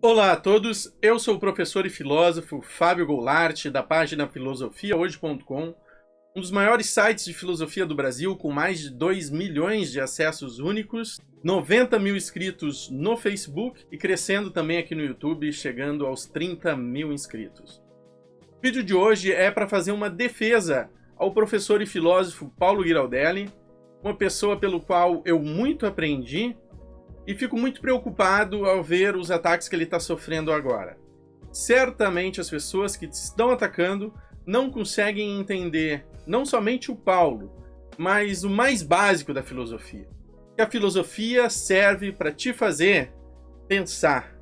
Olá a todos, eu sou o professor e filósofo Fábio Goulart, da página filosofiahoje.com, um dos maiores sites de filosofia do Brasil, com mais de 2 milhões de acessos únicos, 90 mil inscritos no Facebook e crescendo também aqui no YouTube, chegando aos 30 mil inscritos. O vídeo de hoje é para fazer uma defesa ao professor e filósofo Paulo Ghiraldelli, uma pessoa pelo qual eu muito aprendi, e fico muito preocupado ao ver os ataques que ele está sofrendo agora. Certamente as pessoas que estão atacando não conseguem entender não somente o Paulo, mas o mais básico da filosofia. Que a filosofia serve para te fazer pensar.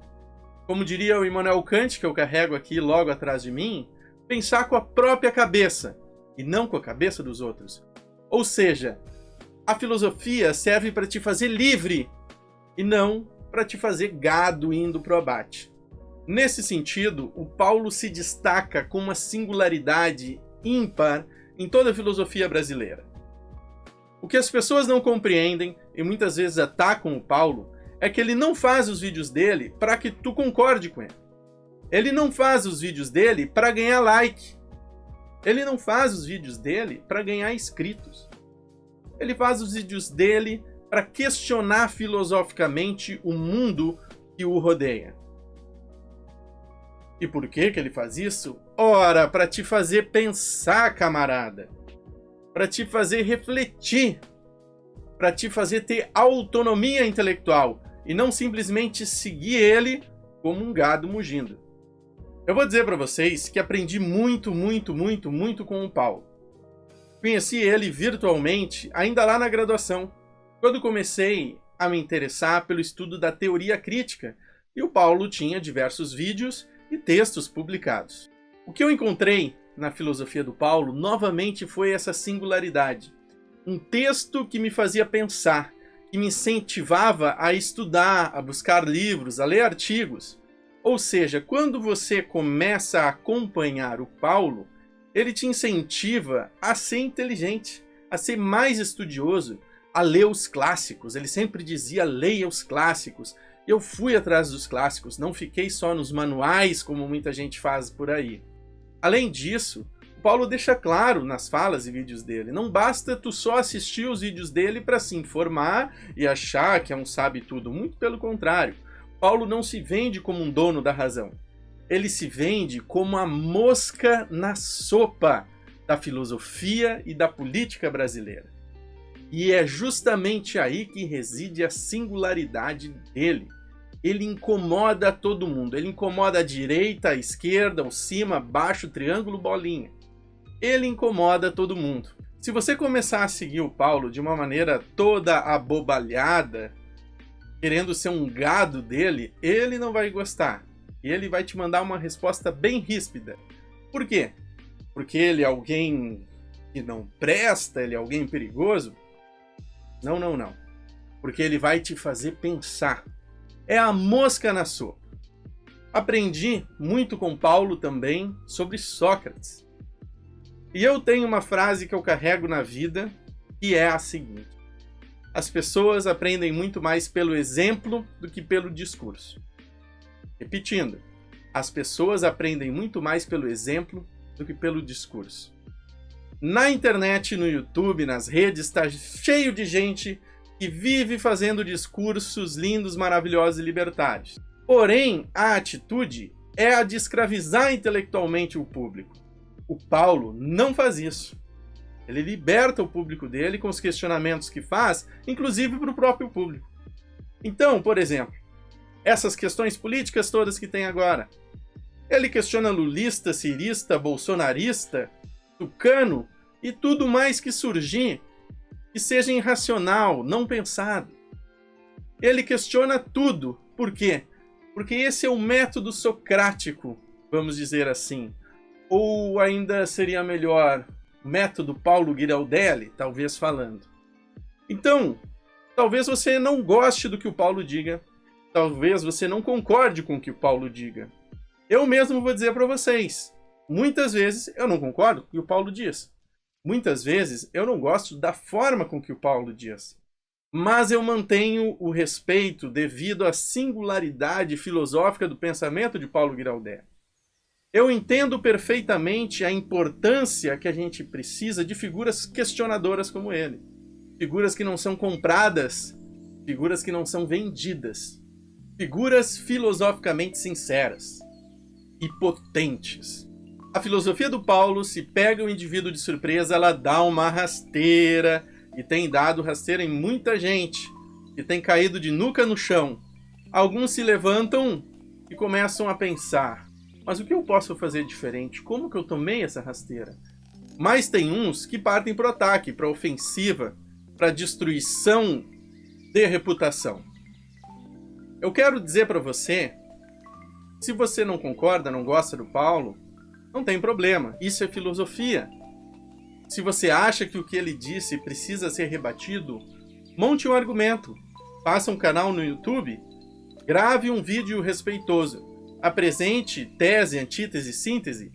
Como diria o Immanuel Kant, que eu carrego aqui logo atrás de mim, pensar com a própria cabeça e não com a cabeça dos outros. Ou seja, a filosofia serve para te fazer livre e não para te fazer gado indo pro abate. Nesse sentido, o Paulo se destaca com uma singularidade ímpar em toda a filosofia brasileira. O que as pessoas não compreendem, e muitas vezes atacam o Paulo, é que ele não faz os vídeos dele para que tu concorde com ele. Ele não faz os vídeos dele para ganhar like. Ele não faz os vídeos dele para ganhar inscritos. Ele faz os vídeos dele para questionar filosoficamente o mundo que o rodeia. E por que ele faz isso? Ora, para te fazer pensar, camarada. Para te fazer refletir. Para te fazer ter autonomia intelectual. E não simplesmente seguir ele como um gado mugindo. Eu vou dizer para vocês que aprendi muito com o Paulo. Conheci ele virtualmente ainda lá na graduação, quando comecei a me interessar pelo estudo da teoria crítica, e o Paulo tinha diversos vídeos e textos publicados. O que eu encontrei na filosofia do Paulo, novamente, foi essa singularidade. Um texto que me fazia pensar, que me incentivava a estudar, a buscar livros, a ler artigos. Ou seja, quando você começa a acompanhar o Paulo, ele te incentiva a ser inteligente, a ser mais estudioso, a ler os clássicos. Ele sempre dizia: leia os clássicos. Eu fui atrás dos clássicos, não fiquei só nos manuais, como muita gente faz por aí. Além disso, o Paulo deixa claro nas falas e vídeos dele, não basta tu só assistir os vídeos dele para se informar e achar que é um sabe-tudo. Muito pelo contrário, Paulo não se vende como um dono da razão. Ele se vende como a mosca na sopa da filosofia e da política brasileira. E é justamente aí que reside a singularidade dele. Ele incomoda todo mundo. Ele incomoda a direita, a esquerda, o cima, baixo, triângulo, bolinha. Ele incomoda todo mundo. Se você começar a seguir o Paulo de uma maneira toda abobalhada, querendo ser um gado dele, ele não vai gostar. E ele vai te mandar uma resposta bem ríspida. Por quê? Porque ele é alguém que não presta? Ele é alguém perigoso? Não. Porque ele vai te fazer pensar. É a mosca na sopa. Aprendi muito com Paulo também sobre Sócrates. E eu tenho uma frase que eu carrego na vida, que é a seguinte: as pessoas aprendem muito mais pelo exemplo do que pelo discurso. Repetindo, as pessoas aprendem muito mais pelo exemplo do que pelo discurso. Na internet, no YouTube, nas redes, está cheio de gente que vive fazendo discursos lindos, maravilhosos e libertários. Porém, a atitude é a de escravizar intelectualmente o público. O Paulo não faz isso. Ele liberta o público dele com os questionamentos que faz, inclusive para o próprio público. Então, por exemplo, essas questões políticas todas que tem agora. Ele questiona lulista, cirista, bolsonarista, tucano e tudo mais que surgir que seja irracional, não pensado. Ele questiona tudo. Por quê? Porque esse é o método socrático, vamos dizer assim. Ou ainda seria melhor, método Paulo Ghiraldelli, talvez falando. Então, talvez você não goste do que o Paulo diga, talvez você não concorde com o que o Paulo diga. Eu mesmo vou dizer para vocês, muitas vezes eu não concordo com o que o Paulo diz. Muitas vezes eu não gosto da forma com que o Paulo diz. mas eu mantenho o respeito devido à singularidade filosófica do pensamento de Paulo Giraldelli. Eu entendo perfeitamente a importância que a gente precisa de figuras questionadoras como ele. Figuras que não são compradas, figuras que não são vendidas. Figuras filosoficamente sinceras e potentes. A filosofia do Paulo, se pega o indivíduo de surpresa, ela dá uma rasteira, e tem dado rasteira em muita gente, que tem caído de nuca no chão. Alguns se levantam e começam a pensar, mas o que eu posso fazer diferente? Como que eu tomei essa rasteira? Mas tem uns que partem para o ataque, para a ofensiva, para a destruição de reputação. Eu quero dizer para você, se você não concorda, não gosta do Paulo, não tem problema, isso é filosofia. Se você acha que o que ele disse precisa ser rebatido, monte um argumento, faça um canal no YouTube, grave um vídeo respeitoso, apresente tese, antítese, síntese,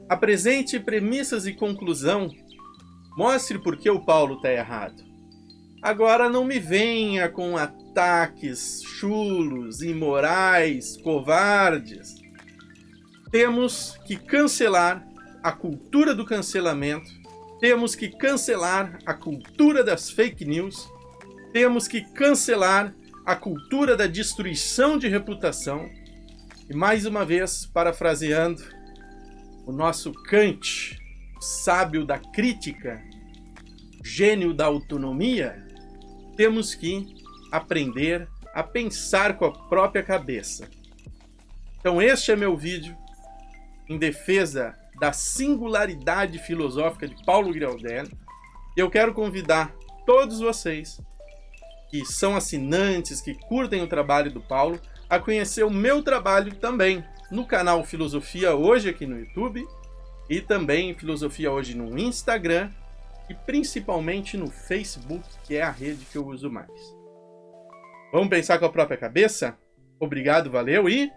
apresente premissas e conclusão, mostre por que o Paulo está errado. Agora não me venha com ataques chulos, imorais, covardes. Temos que cancelar a cultura do cancelamento, temos que cancelar a cultura das fake news, temos que cancelar a cultura da destruição de reputação. E mais uma vez, parafraseando o nosso Kant, sábio da crítica, gênio da autonomia, temos que aprender a pensar com a própria cabeça. Então este é meu vídeo em defesa da singularidade filosófica de Paulo Giraldelli. Eu quero convidar todos vocês que são assinantes, que curtem o trabalho do Paulo, a conhecer o meu trabalho também no canal Filosofia Hoje aqui no YouTube e também Filosofia Hoje no Instagram e principalmente no Facebook, que é a rede que eu uso mais. Vamos pensar com a própria cabeça? Obrigado, valeu e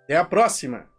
até a próxima!